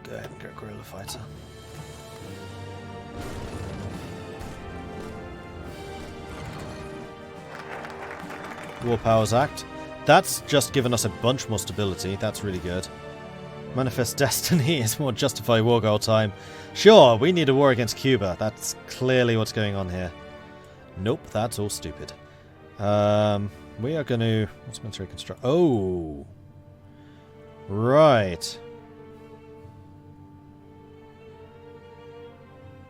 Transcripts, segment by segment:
Go ahead and get guerrilla fighter. War Powers Act. That's just given us a bunch more stability. That's really good. Manifest Destiny is more justify war goal time. Sure, we need a war against Cuba. That's clearly what's going on here. Nope, that's all stupid. We are going to... What's military construct? Oh! Right.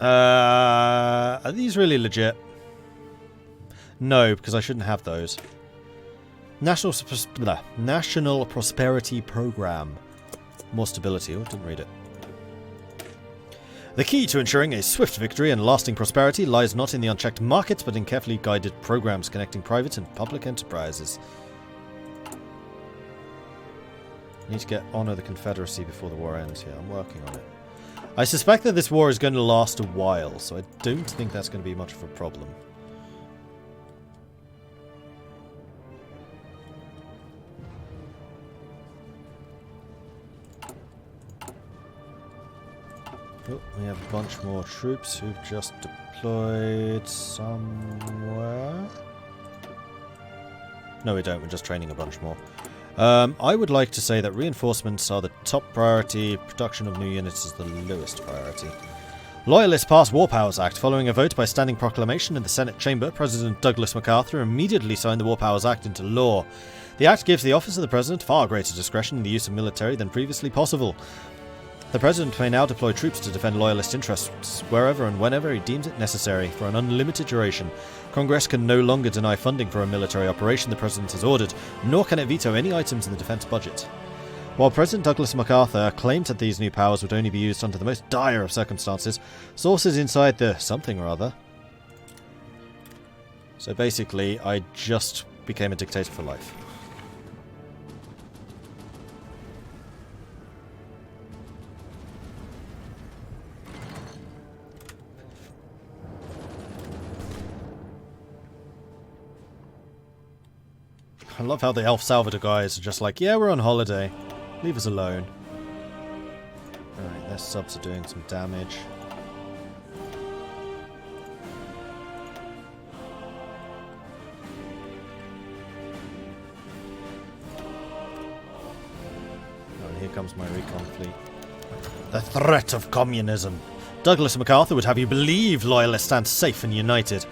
Are these really legit? No, because I shouldn't have those. National Prosperity Program. More stability. Oh, didn't read it. The key to ensuring a swift victory and lasting prosperity lies not in the unchecked markets, but in carefully guided programs connecting private and public enterprises. I need to honor the Confederacy before the war ends. Yeah, I'm working on it. I suspect that this war is going to last a while, so I don't think that's going to be much of a problem. Oh, we have a bunch more troops who've just deployed somewhere. No, we don't. We're just training a bunch more. I would like to say that reinforcements are the top priority. Production of new units is the lowest priority. Loyalists passed War Powers Act. Following a vote by standing proclamation in the Senate chamber, President Douglas MacArthur immediately signed the War Powers Act into law. The act gives the office of the President far greater discretion in the use of military than previously possible. The President may now deploy troops to defend Loyalist interests wherever and whenever he deems it necessary for an unlimited duration. Congress can no longer deny funding for a military operation the President has ordered, nor can it veto any items in the defence budget. While President Douglas MacArthur claimed that these new powers would only be used under the most dire of circumstances, sources inside the something or other... So basically, I just became a dictator for life. I love how the El Salvador guys are just like, yeah, we're on holiday. Leave us alone. Alright, their subs are doing some damage. Oh, and here comes my recon fleet. The threat of communism. Douglas MacArthur would have you believe Loyalists stand safe and united.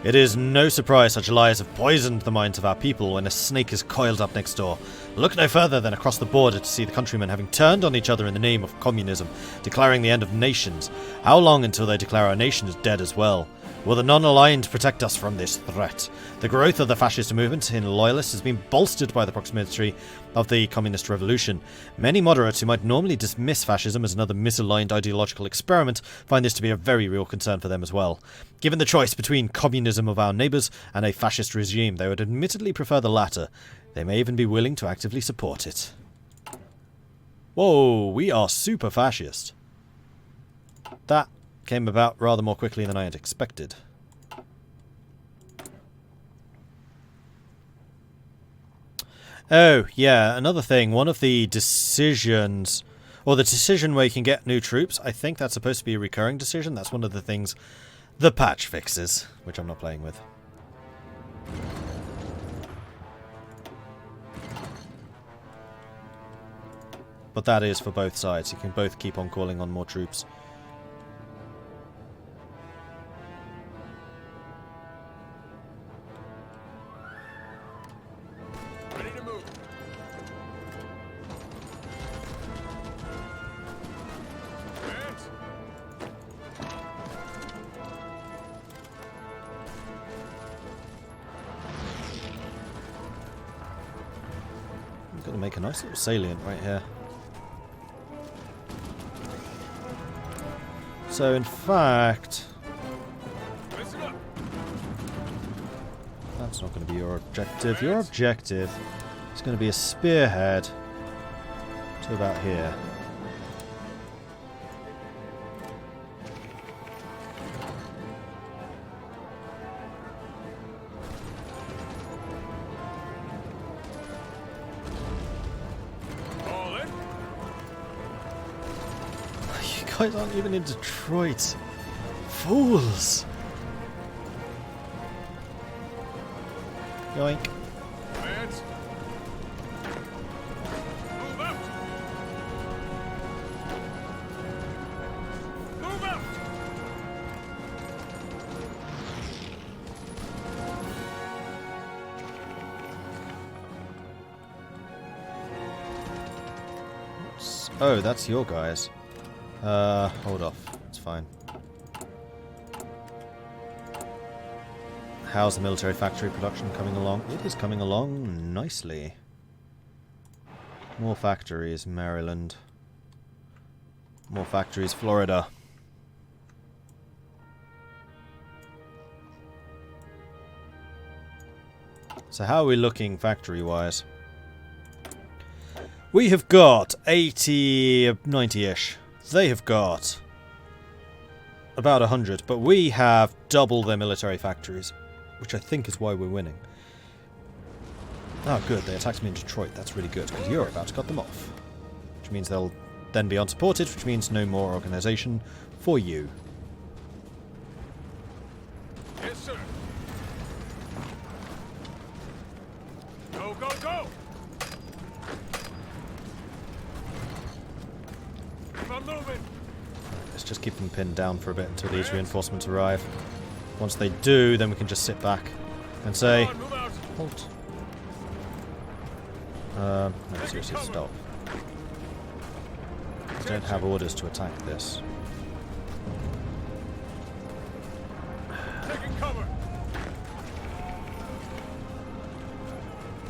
It is no surprise such lies have poisoned the minds of our people when a snake is coiled up next door. Look no further than across the border to see the countrymen having turned on each other in the name of communism, declaring the end of nations. How long until they declare our nation is dead as well? Will the non-aligned protect us from this threat? The growth of the fascist movement in Loyalists has been bolstered by the proximity of the communist revolution. Many moderates who might normally dismiss fascism as another misaligned ideological experiment find this to be a very real concern for them as well. Given the choice between communism of our neighbours and a fascist regime, they would admittedly prefer the latter. They may even be willing to actively support it. Whoa, we are super fascist. That came about rather more quickly than I had expected. Oh, yeah, another thing. One of the decisions, or the decision where you can get new troops, I think that's supposed to be a recurring decision. That's one of the things the patch fixes, which I'm not playing with. But that is for both sides. You can both keep on calling on more troops. Gonna make a nice little salient right here. So in fact, that's not going to be your objective. Your objective is going to be a spearhead to about here. guys aren't even in Detroit. Fools! Yoink. Advance. Move out. Move out. Oh, that's your guys. Hold off. It's fine. How's the military factory production coming along? It is coming along nicely. More factories, Maryland. More factories, Florida. So how are we looking factory-wise? We have got 80, 90-ish. They have got about 100, but we have double their military factories, which I think is why we're winning. Oh, good. They attacked me in Detroit. That's really good, because you're about to cut them off. Which means they'll then be unsupported, which means no more organization for you. Yes, sir. Go, go, go! Keep on moving! Let's just keep them pinned down for a bit until these reinforcements arrive. Once they do, then we can just sit back and say, halt. No, seriously, stop. I don't have orders to attack this. Taking cover.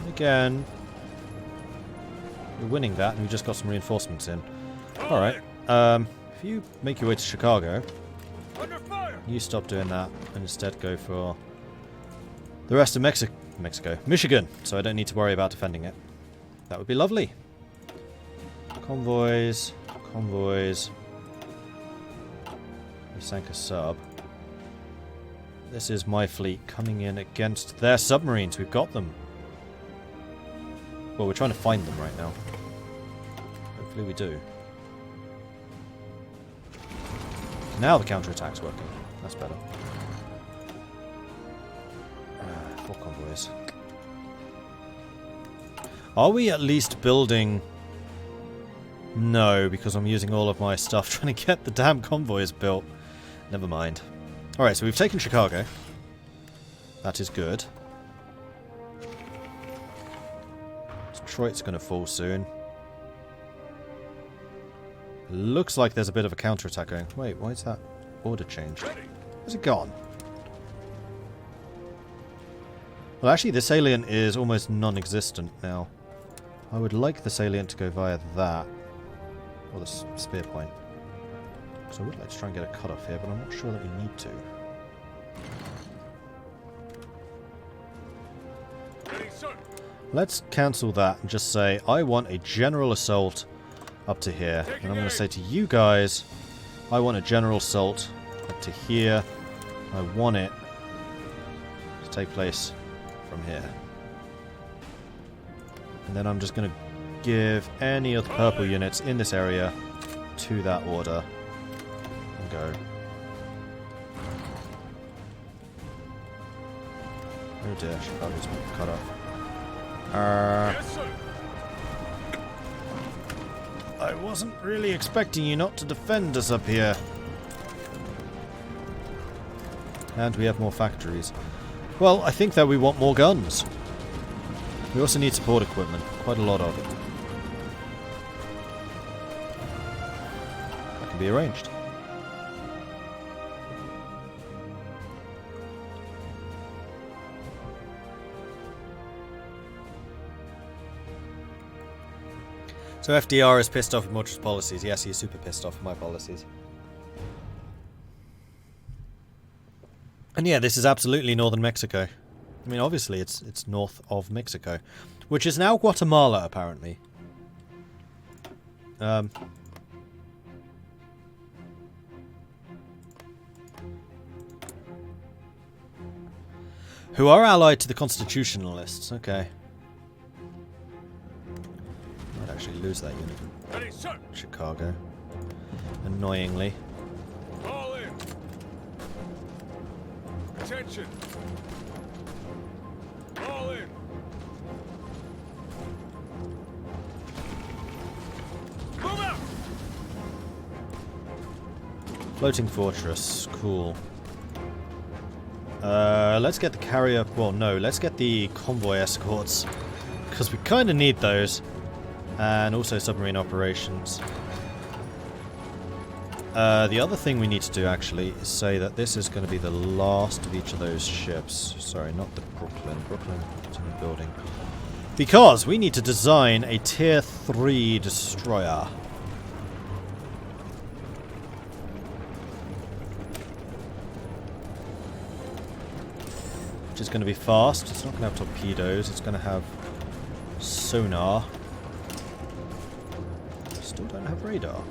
Again, we're winning that, and we just got some reinforcements in. Alright, if you make your way to Chicago, Under fire. you stop doing that, and instead go for the rest of Michigan, so I don't need to worry about defending it. That would be lovely. Convoys, convoys. We sank a sub. This is my fleet coming in against their submarines. We've got them. Well, we're trying to find them right now. Hopefully we do. Now the counterattack's working. That's better. 4 convoys. Are we at least building... No, because I'm using all of my stuff trying to get the damn convoys built. Never mind. Alright, so we've taken Chicago. That is good. Detroit's going to fall soon. Looks like there's a bit of a counterattack going. Wait, why is that order changed? Where's it gone? Well, actually, the salient is almost non-existent now. I would like the salient to go via that. Or the spear point. So I would like to try and get a cut-off here, but I'm not sure that we need to. Let's cancel that and just say, I want a general assault up to here. And I'm going to say to you guys, I want a general assault up to here. I want it to take place from here. And then I'm just going to give any of the purple units in this area to that order. And go. Oh dear, Chicago's been cut off. Yes, sir. I wasn't really expecting you not to defend us up here. And we have more factories. Well, I think that we want more guns. We also need support equipment. Quite a lot of it. That can be arranged. So FDR is pissed off with Mordred's policies. Yes, he's super pissed off with my policies. And yeah, this is absolutely northern Mexico. I mean, obviously it's north of Mexico, which is now Guatemala, apparently. Who are allied to the Constitutionalists. Okay. Might actually lose that unit. Ready, sir. Chicago. Annoyingly. All in. Attention. All in. Move out. Floating fortress. Cool. Let's get the carrier... Well, no. Let's get the convoy escorts. Because we kind of need those. And also submarine operations. The other thing we need to do, actually, is say that this is going to be the last of each of those ships. Sorry, not the Brooklyn. Brooklyn is in the building. Because we need to design a Tier 3 destroyer. Which is going to be fast. It's not going to have torpedoes. It's going to have sonar. Still don't have radar.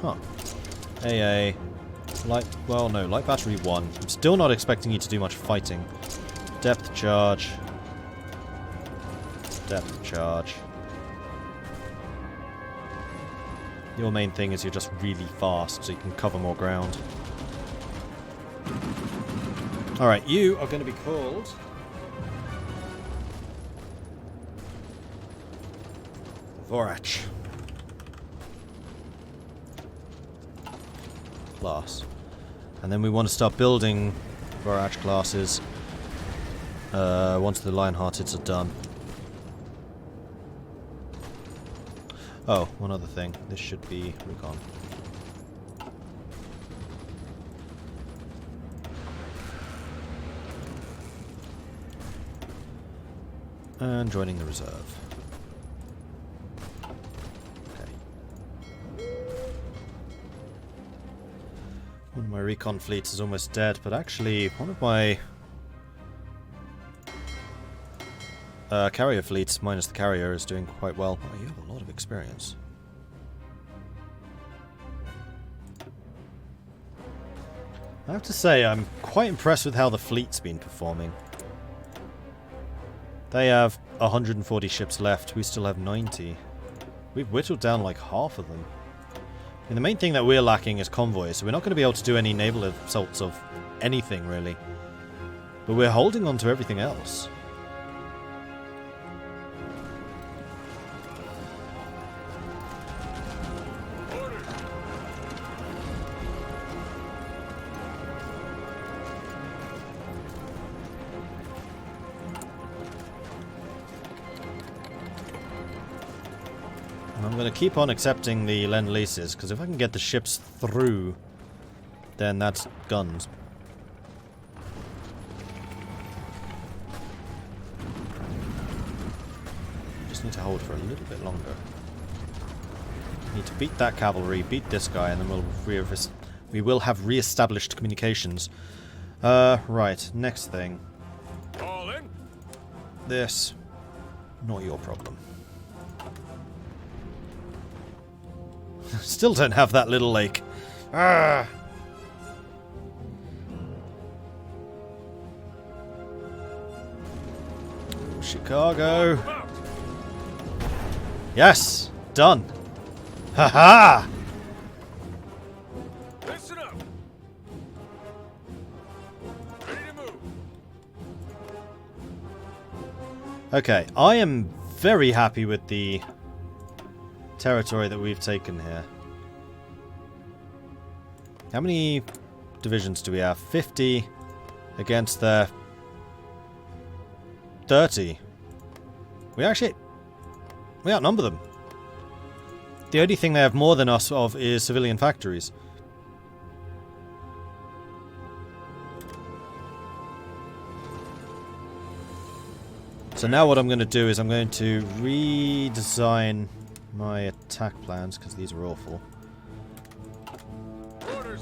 Huh. AA. Light... Well, no. Light battery 1. I'm still not expecting you to do much fighting. Depth charge. Depth charge. Your main thing is you're just really fast, so you can cover more ground. Alright, you are going to be called... Vorach. Class. And then we want to start building Vorach classes once the Lionhearteds are done. Oh, one other thing. This should be recon. And joining the reserve. One of my recon fleets is almost dead, but actually one of my carrier fleets, minus the carrier, is doing quite well. Oh, you have a lot of experience. I have to say, I'm quite impressed with how the fleet's been performing. They have 140 ships left, we still have 90. We've whittled down like half of them. And the main thing that we're lacking is convoys, so we're not going to be able to do any naval assaults of anything, really. But we're holding on to everything else. I'm going to keep on accepting the Lend-Leases, because if I can get the ships through, then that's guns. Just need to hold for a little bit longer. Need to beat that cavalry, beat this guy, and then we will have re-established communications. Right, next thing. All in. This, not your problem. Still don't have that little lake. Ah! Chicago. Yes! Done! Ha-ha! Listen up. Ready to move. Okay, I am very happy with the territory that we've taken here. How many divisions do we have? 50 against their 30. We outnumber them. The only thing they have more than us of is civilian factories. So now what I'm going to do is I'm going to redesign my attack plans, because these are awful. Orders.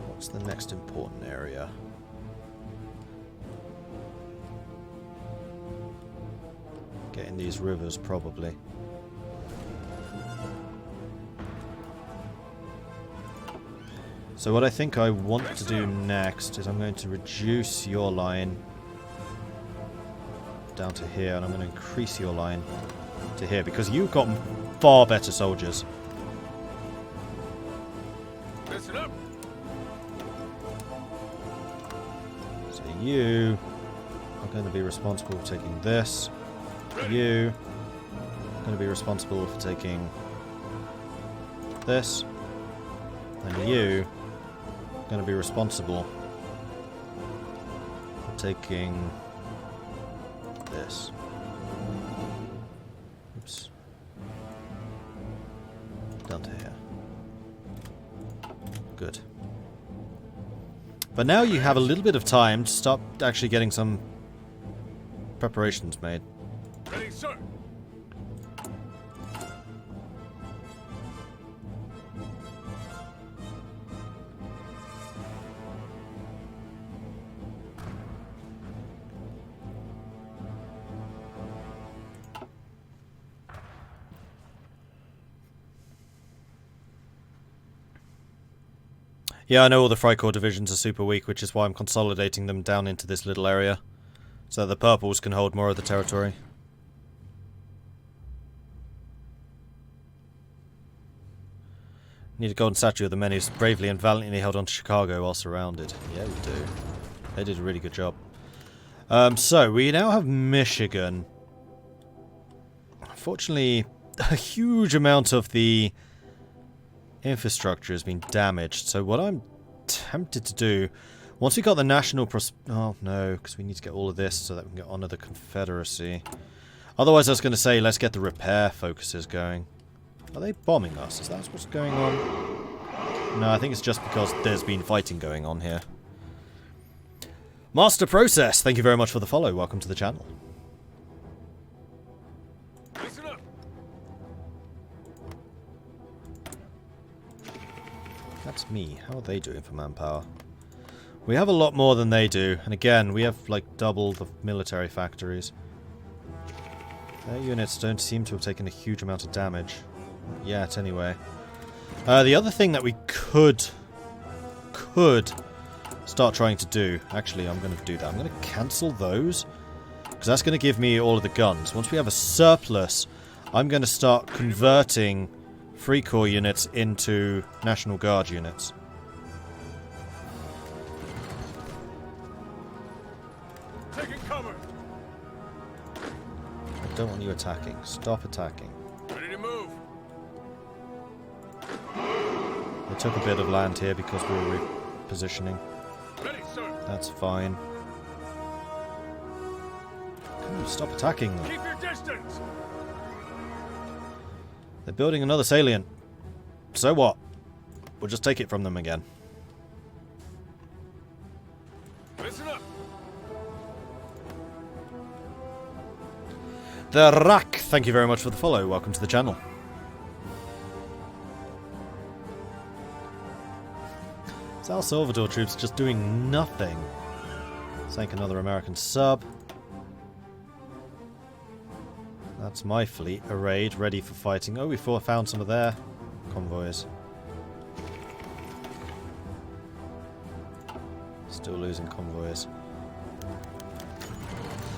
What's the next important area? Getting these rivers, probably. So what I think I want to do next is I'm going to reduce your line down to here, and I'm going to increase your line to here, because you've got far better soldiers. Listen up. So you are going to be responsible for taking this. You are going to be responsible for taking this. And you are going to be responsible for taking this. Oops. Down to here. Good. But now you have a little bit of time to start actually getting some preparations made. Ready, sir. Yeah, I know all the Freikorps divisions are super weak, which is why I'm consolidating them down into this little area, so that the purples can hold more of the territory. Need a golden statue of the men who bravely and valiantly held on to Chicago while surrounded. Yeah, we do. They did a really good job. So, we now have Michigan. Unfortunately, a huge amount of the infrastructure has been damaged, so what I'm tempted to do, once we got the national oh no, because we need to get all of this so that we can get onto the Confederacy. Otherwise I was going to say, let's get the repair focuses going. Are they bombing us? Is that what's going on? No, I think it's just because there's been fighting going on here. Master Process, thank you very much for the follow. Welcome to the channel. Listen up. That's me. How are they doing for manpower? We have a lot more than they do, and again, we have like double the military factories. Their units don't seem to have taken a huge amount of damage yet, anyway. The other thing that we could start trying to do, actually, I'm going to do that. I'm going to cancel those, because that's going to give me all of the guns. Once we have a surplus, I'm going to start converting Freikorps units into National Guard units. Taking cover. I don't want you attacking. Stop attacking. Ready to move. They took a bit of land here because we were repositioning. Ready, sir. That's fine. Come on, stop attacking them. Keep your distance. They're building another salient. So what? We'll just take it from them again. Listen up. The Rack, thank you very much for the follow. Welcome to the channel. El Salvador troops just doing nothing. Sank another American sub. That's my fleet arrayed, ready for fighting. Oh, we found some of their convoys. Still losing convoys.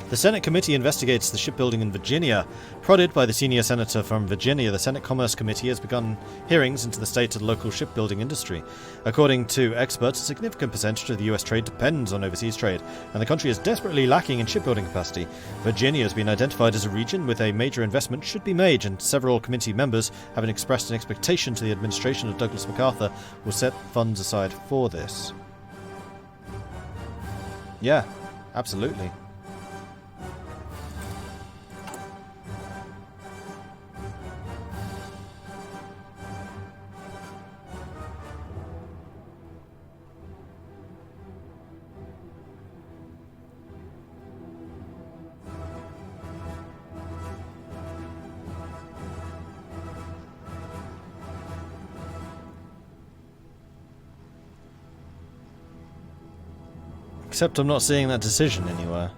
The Senate committee investigates the shipbuilding in Virginia. Prodded by the senior senator from Virginia, the Senate Commerce Committee has begun hearings into the state of the local shipbuilding industry. According to experts, a significant percentage of the US trade depends on overseas trade, and the country is desperately lacking in shipbuilding capacity. Virginia has been identified as a region with a major investment should be made, and several committee members have expressed an expectation to the administration of Douglas MacArthur will set funds aside for this. Yeah, absolutely. Except I'm not seeing that decision anywhere.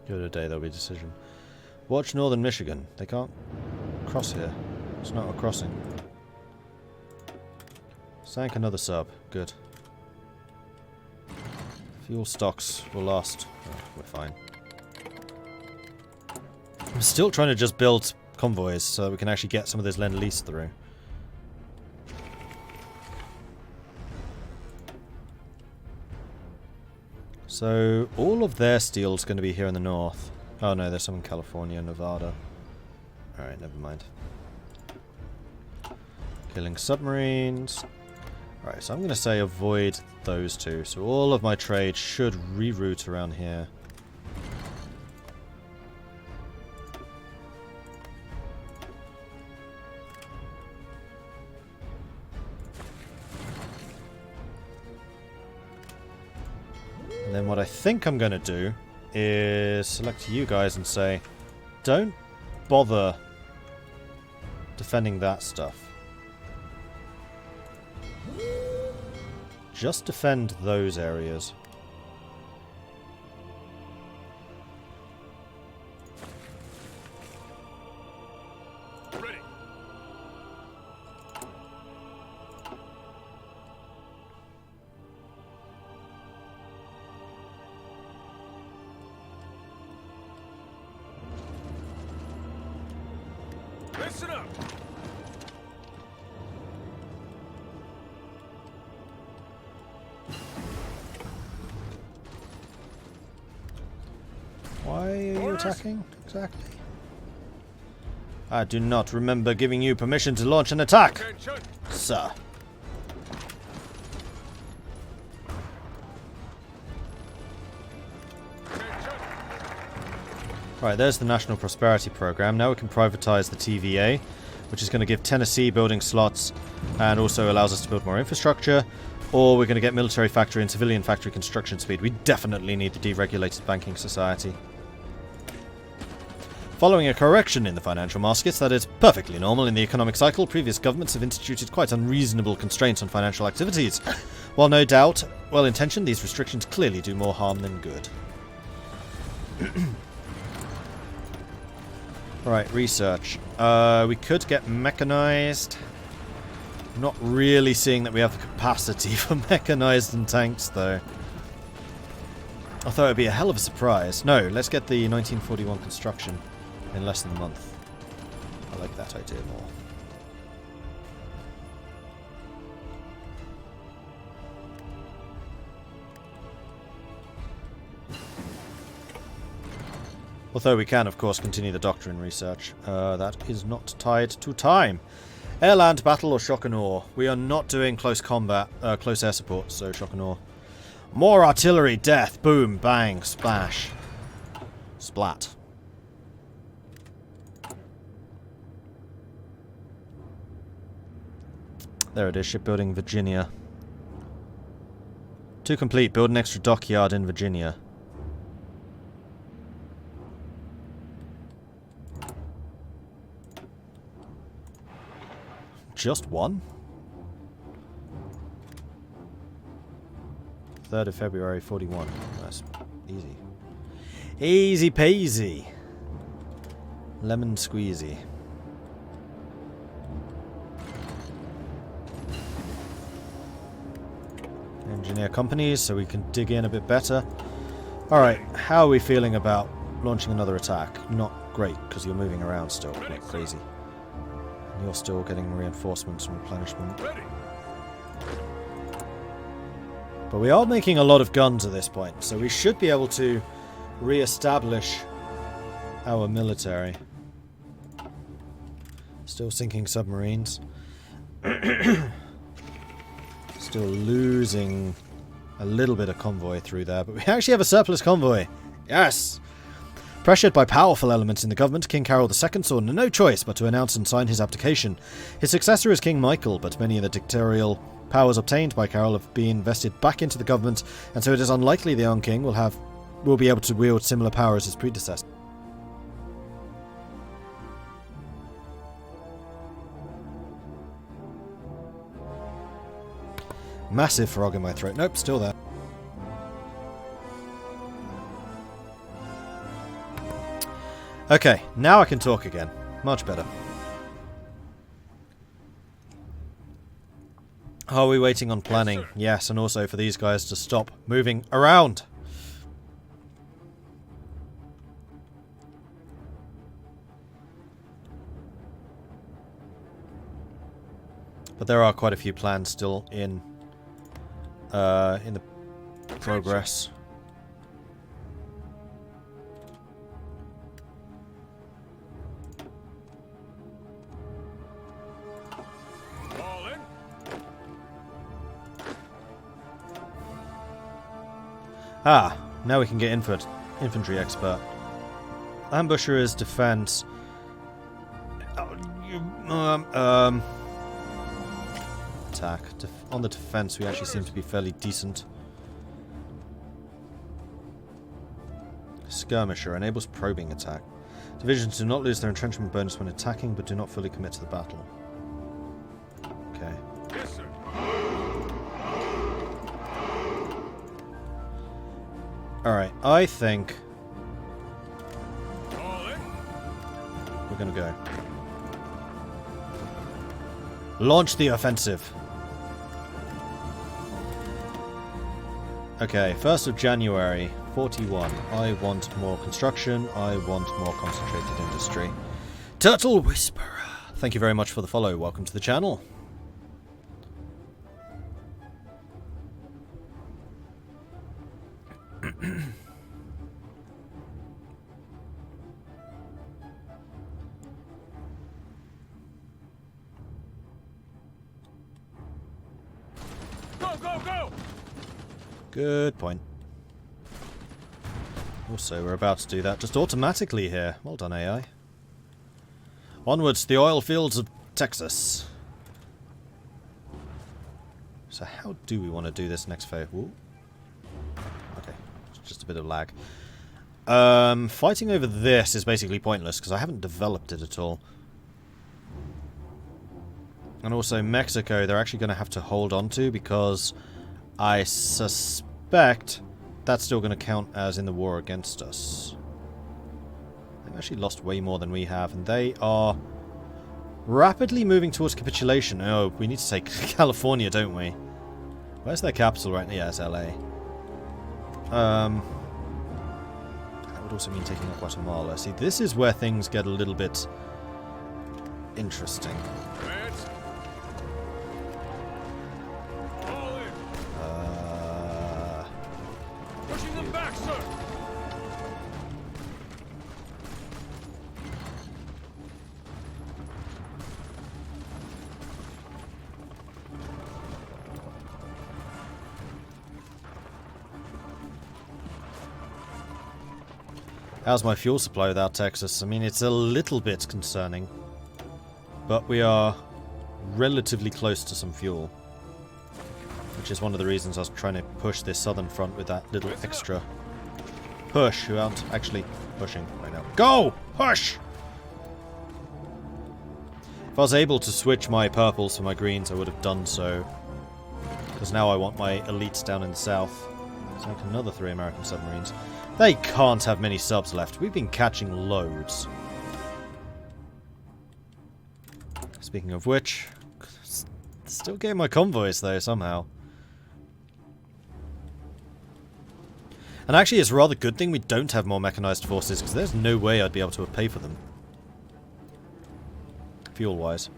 Give it a day, there'll be a decision. Watch northern Michigan. They can't cross here. It's not a crossing. Sank another sub. Good. Fuel stocks will last. Oh, we're fine. I'm still trying to just build convoys so we can actually get some of this Lend-Lease through. So, all of their steel's going to be here in the north. Oh no, there's some in California, Nevada. Alright, never mind. Killing submarines. Alright, so I'm going to say avoid those two. So all of my trade should reroute around here. And then what I think I'm going to do is select you guys and say, don't bother defending that stuff. Just defend those areas. Ready. Listen up. Why are you attacking exactly? I do not remember giving you permission to launch an attack, Attention. sir. Attention. Right, there's the National Prosperity Program. Now we can privatize the TVA, which is going to give Tennessee building slots and also allows us to build more infrastructure. Or we're going to get military factory and civilian factory construction speed. We definitely need the deregulated banking society. Following a correction in the financial markets that is perfectly normal in the economic cycle, previous governments have instituted quite unreasonable constraints on financial activities. While no doubt well-intentioned, these restrictions clearly do more harm than good. Right, research. We could get mechanized. I'm not really seeing that we have the capacity for mechanized and tanks, though. I thought it would be a hell of a surprise. No, let's get the 1941 construction in less than a month. I like that idea more. Although we can, of course, continue the doctrine research. That is not tied to time. Air-land battle or shock and awe? We are not doing close combat, close air support, so shock and awe. More artillery, death, boom, bang, splash. Splat. There it is, shipbuilding Virginia. To complete, build an extra dockyard in Virginia. Just one? 3rd of February, 41. That's easy. Easy peasy. Lemon squeezy. Engineer companies, so we can dig in a bit better. Alright, how are we feeling about launching another attack? Not great, because you're moving around still, like crazy. And you're still getting reinforcements and replenishment. Ready. But we are making a lot of guns at this point, so we should be able to re-establish our military. Still sinking submarines. Still losing a little bit of convoy through there, but we actually have a surplus convoy. Yes! Pressured by powerful elements in the government, King Carol II saw no choice but to announce and sign his abdication. His successor is King Michael, but many of the dictatorial powers obtained by Carol have been vested back into the government, and so it is unlikely the young king will be able to wield similar power as his predecessor. Massive frog in my throat. Nope, still there. Okay, now I can talk again. Much better. Are we waiting on planning? Yes, sir. Yes, and also for these guys to stop moving around. But there are quite a few plans still in the progress. All in. Ah, now we can get infantry expert. Ambusher is defense. Attack. On the defense, we actually seem to be fairly decent. Skirmisher enables probing attack. Divisions do not lose their entrenchment bonus when attacking, but do not fully commit to the battle. Okay. Yes, sir. Alright, I think All in. we're gonna go. Launch the offensive! Okay, 1st of January, 41. I want more construction, I want more concentrated industry. Turtle Whisperer! Thank you very much for the follow, welcome to the channel. Go, go, go! Good point. Also, we're about to do that just automatically here. Well done, AI. Onwards to the oil fields of Texas. So how do we want to do this next phase? Ooh. Okay, just a bit of lag. Fighting over this is basically pointless because I haven't developed it at all. And also Mexico, they're actually going to have to hold on to because I suspect that's still going to count as in the war against us. They've actually lost way more than we have, and they are rapidly moving towards capitulation. Oh, we need to take California, don't we? Where's their capital right now? Yeah, it's LA. That would also mean taking up Guatemala. See, this is where things get a little bit interesting. Advance. All in. Pushing them back, sir. How's my fuel supply without Texas? I mean, it's a little bit concerning. But we are relatively close to some fuel. Which is one of the reasons I was trying to push this southern front with that little extra push, who aren't actually pushing right now. Go! Push! If I was able to switch my purples for my greens, I would have done so. Because now I want my elites down in the south. So like another 3 American submarines. They can't have many subs left. We've been catching loads. Speaking of which, still getting my convoys though, somehow. And actually it's a rather good thing we don't have more mechanized forces, because there's no way I'd be able to pay for them. Fuel-wise.